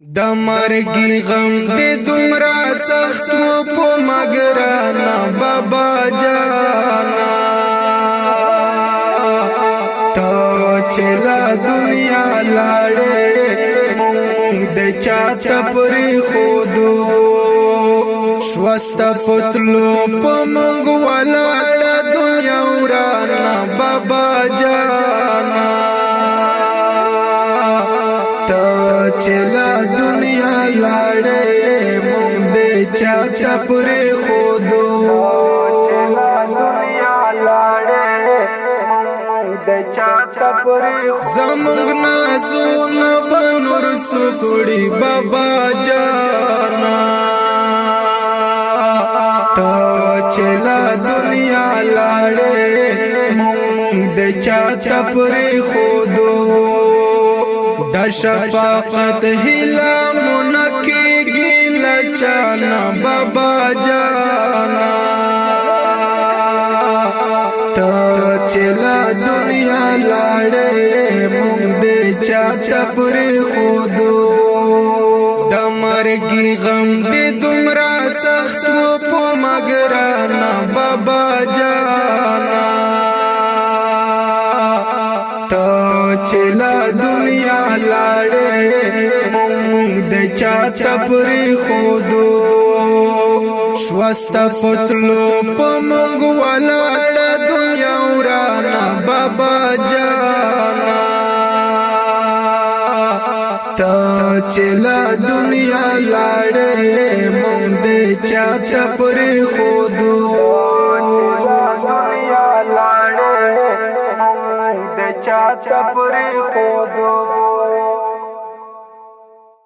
د مرګي غم دې دومره سخت و په مګرانا بابا جانا ته چې لا دنیا لاړې مونږ د چاته پرې خودو سوسته پتلو په مونږ ولاړه دنیا ورانا بابا جانا چلا دنیا لاړې مونږ دې چاته پرې خودو چلا دنیا لاړې مونږ دې چاته پرې زمونږ نازونه بنور سکړي بابا جانا ته چلا دنیا لاړې مونږ دې چاته پرې خودو د شفاقت هلا منکی گیلا چانا بابا جانا تا چلا دنیا لاړې مونږ دې چاته پرې خودو د مرګي غم دې دومره سخت و په مګرانا بابا جانا چلا دنیا لاړې مونږ د چاته پرې خودو سوسته پتلو په مونږ ولاړه دنیا ورانا بابا جانا ته چلا دنیا لاړې مونږ د چاته پرې خودو چاته پرې خودو